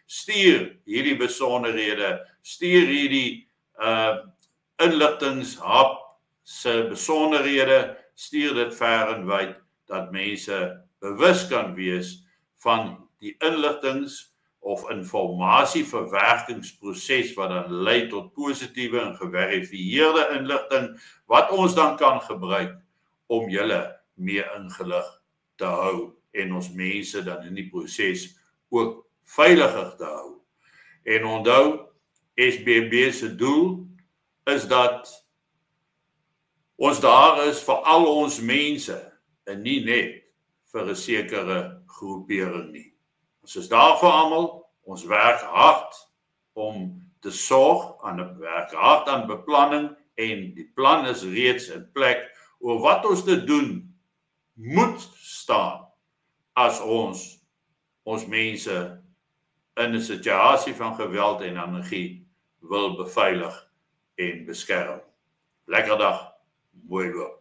stuur hierdie besonderhede, stuur hierdie inligtingshub se besonderhede, stuur dit ver en wyd, dat mense bewus kan wees van die inligtings of informasieverwerkingsproses wat dan lei tot positiewe en geverifieerde inligting, wat ons dan kan gebruik om julle meer ingelig te hou en ons mense dan in die proses ook veiliger te hou. En onthou, SBB se doel is dat ons daar is vir al ons mense en nie net vir 'n sekere groepering nie. Ons is daar vir almal, ons werk hard om te sorg, werk hard aan beplanning en die plan is reeds in plek oor wat ons te doen moet staan as ons mense in 'n situasie van geweld en anargie wil beveilig en beskerm. Lekker dag, mooi loop.